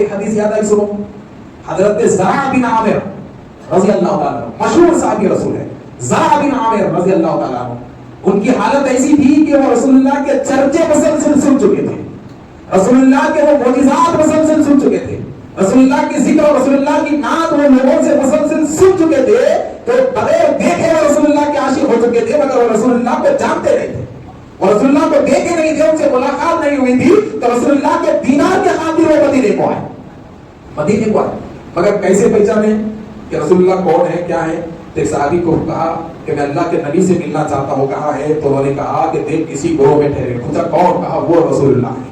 ایک حدیث یاد آئی سنو. حضرت زرع بن عامر رضی اللہ تعالیٰ عنہ مشہور صحابی رسول ہے. زرع بن عامر رضی اللہ تعالیٰ عنہ, ان کی حالت ایسی تھی کہ وہ رسول اللہ کے چرچے مسلسل سن چکے تھے, رسول اللہ کے وہ معجزات مسلسل سن چکے تھے, رسول اللہ کی ذکر اور رسول اللہ کی نعت وہ لوگوں سے مسلسل سن چکے تھے. تو بغیر دیکھے وہ رسول اللہ کے عاشق ہو چکے تھے, مگر وہ رسول اللہ کو جانتے نہیں تھے, اور رسول اللہ کو دیکھے نہیں تھے, ان سے ملاقات نہیں ہوئی تھی. تو رسول اللہ کے دینار کے خاطر وہ مدینے کو آئے, مدینے کو آئے. مگر کیسے پہچانے کہ رسول اللہ کون ہے, کیا ہے؟ تو صحابی کو کہا کہ میں اللہ کے نبی سے ملنا چاہتا ہوں. کہاں ہے؟ تو انہوں نے کہا کہ دیکھ کسی گروہ میں ٹھہرے. پوچھا کون؟ کہا وہ رسول اللہ ہے,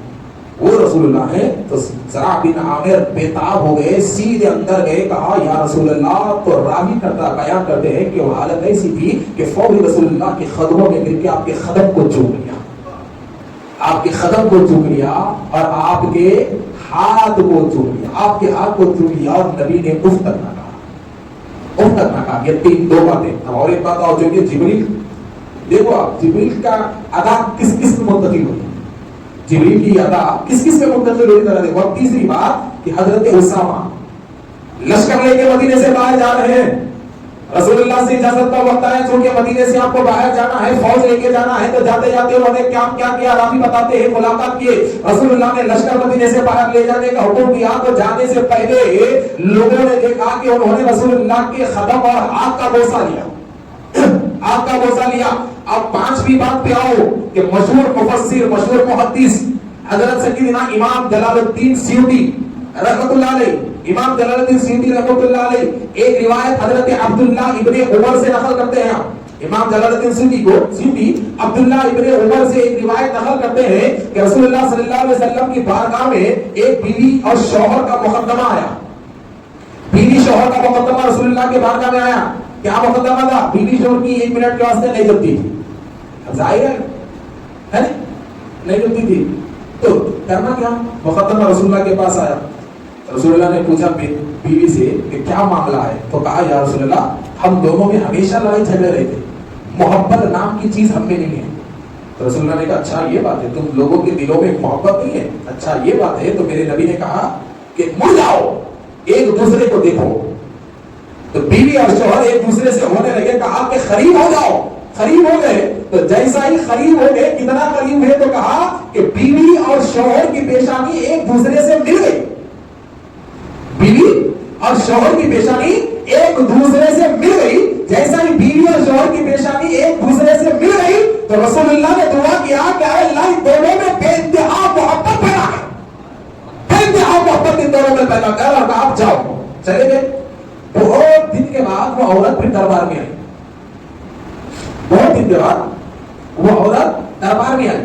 وہ رسول اللہ ہے. تو زرع بن عامر بےتاب ہو گئے, سیدھے اندر گئے, کہا یا رسول اللہ. تو راوی کرتا بیان کرتے ہیں کہ وہ حالت ایسی تھی کہ فوری رسول اللہ کے قدموں میں گر کے آپ کے قدم کو چوم لیا, آپ کے قدم کو چوم لیا, اور آپ کے ہاتھ کو چوم لیا, آپ کے ہاتھ کو چوم لیا. اور نبی نے اف تک نہ کہا, اف تک نہ کہا. یہ تین دو باتیں. اب اور ایک بات اور جو کہ جبریل, دیکھو آپ جبریل کا ادا کس کس میں منتقل ہوئی, جبریل کی ادا کس کس میں منتقل ہوئی ذرا دیکھو. اور تیسری بات کہ حضرت اسامہ لشکر لے کے مدینے سے باہر جا رہے ہیں, رسول اللہ سے اجازت کا وقت آیا چونکہ مدینے سے آپ کو باہر جانا ہے, فوج لے کے جانا ہے. تو جاتے جاتے انہوں نے کیا کیا راوی بتاتے ہیں, ملاقات کیے. رسول اللہ نے لشکر مدینے سے باہر لے جانے کا حکم دیا. تو جانے سے پہلے لوگوں نے دیکھا کہ انہوں نے رسول اللہ کے قدم اور ہاتھ کا بوسہ لیا, ہاتھ کا بوسہ لیا. اب پانچویں بات پہ آؤ کہ مشہور مفسر, مشہور محدث حضرت سیدنا امام جلال الدین سیوطی رحمۃ اللہ علیہ, امام جلال الدین سیوطی رحمۃ اللہ علیہ ایک روایت حضرت عبداللہ ابن عمر سے نقل کرتے ہیں. امام جلال الدین سیوطی عبداللہ ابن عمر سے ایک روایت نقل کرتے ہیں کہ رسول اللہ صلی اللہ علیہ وسلم کی بارگاہ میں ایک بیوی اور شوہر کا مقدمہ آیا. بیوی شوہر کا مقدمہ رسول اللہ کے بارگاہ میں آیا. کیا مقدمہ تھا؟ بیوی شوہر کی 1 منٹ کے واسطے نہیں جلتی تھی, ظاہر ہے نہیں جلتی تھی. تو کرنا کیا؟ مقدمہ رسول اللہ کے پاس آیا. رسول اللہ نے پوچھا بیوی سے کہ کیا معاملہ ہے؟ تو کہا یا رسول اللہ ہم دونوں میں ہمیشہ لڑائی جھگڑے رہے تھے, محبت نام کی چیز ہم میں نہیں ہے. تو رسول اللہ نے کہا اچھا یہ بات ہے, تم لوگوں کے دلوں میں محبت نہیں ہے, اچھا یہ بات ہے. تو میرے نبی نے کہا کہ مڑ جاؤ, ایک دوسرے کو دیکھو. تو بیوی اور شوہر ایک دوسرے سے ہونے لگے. کہا کہ قریب ہو جاؤ, قریب ہو گئے. تو جیسا ہی قریب ہو گئے, کتنا قریب ہے تو کہا کہ بیوی اور شوہر کی پیشانی ایک دوسرے سے مل گئی. بیوی اور شوہر کی پیشانی ایک دوسرے سے مل گئی. جیسا ہی بیوی اور شوہر کی پیشانی ایک دوسرے سے مل گئی تو رسول اللہ نے دعا کیا کہ اے اللہ ان دونوں میں بے انتہا محبت پیدا ہے, بے انتہا محبت ان دونوں میں پیدا کر. اور آپ جاؤ, چلے گئے. بہت دن کے بعد وہ عورت پھر دربار میں آئی, بہت دن کے بعد وہ عورت دربار میں آئی.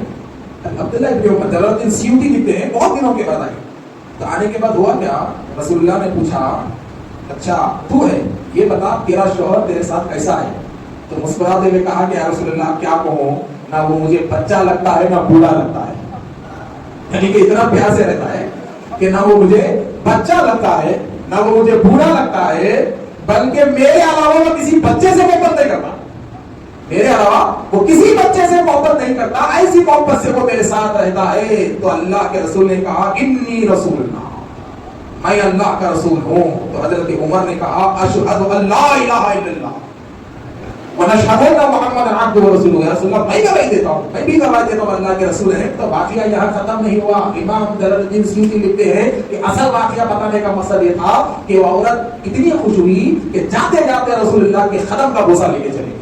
عبداللہ ابن عمر جلال الدین سیوطی لکھتے ہیں بہت دنوں کے بعد آئی. تو آنے کے بعد ہوا کیا, رسول اللہ نے پوچھا اچھا تو ہے, یہ بتا تیرا شوہر تیرے ساتھ کیسا ہے؟ تو مسکراتے ہوئے کہا کہ یا رسول اللہ کیا کہوں, نہ وہ مجھے بچہ لگتا ہے نہ بوڑھا لگتا ہے. یعنی کہ اتنا پیار سے رہتا ہے کہ نہ وہ مجھے بچہ لگتا ہے نہ وہ مجھے بوڑھا لگتا ہے, بلکہ میرے علاوہ وہ کسی بچے سے محبت نہیں کرتا, میرے علاوہ وہ کسی بچے سے محبت نہیں کرتا, ایسی محبت سے وہ میرے ساتھ رہتا ہے. تو اللہ کے رسول نے کہا انی رسول اللہ, میں اللہ کا رسول ہوں. تو حضرت عمر نے کہا اشہد ان لا الہ الا اللہ ونشہد ان محمد عبدہ ورسولہ. یا رسول اللہ میں گواہی دیتا ہوں, میں بھی گواہی دیتا ہوں اللہ کے رسول ہیں. تو واقعہ یہاں ختم نہیں ہوا. امام جلال الدین سیوطی لکھتے ہیں کہ اصل واقعہ بتانے کا مقصد یہ تھا کہ وہ عورت اتنی خوش ہوئی کہ جاتے جاتے رسول اللہ کے قدم کا بوسہ لے کے چلی گئی,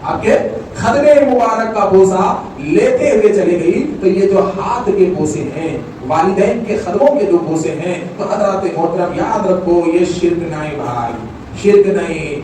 آپ کے خدمے مبارک کا بوسہ لیتے ہوئے چلی گئی. تو یہ جو ہاتھ کے بوسے ہیں, والدین کے قدموں کے جو بوسے ہیں, تو حضرات محترم یاد رکھو یہ شرک نہیں بھائی, شرک نہیں.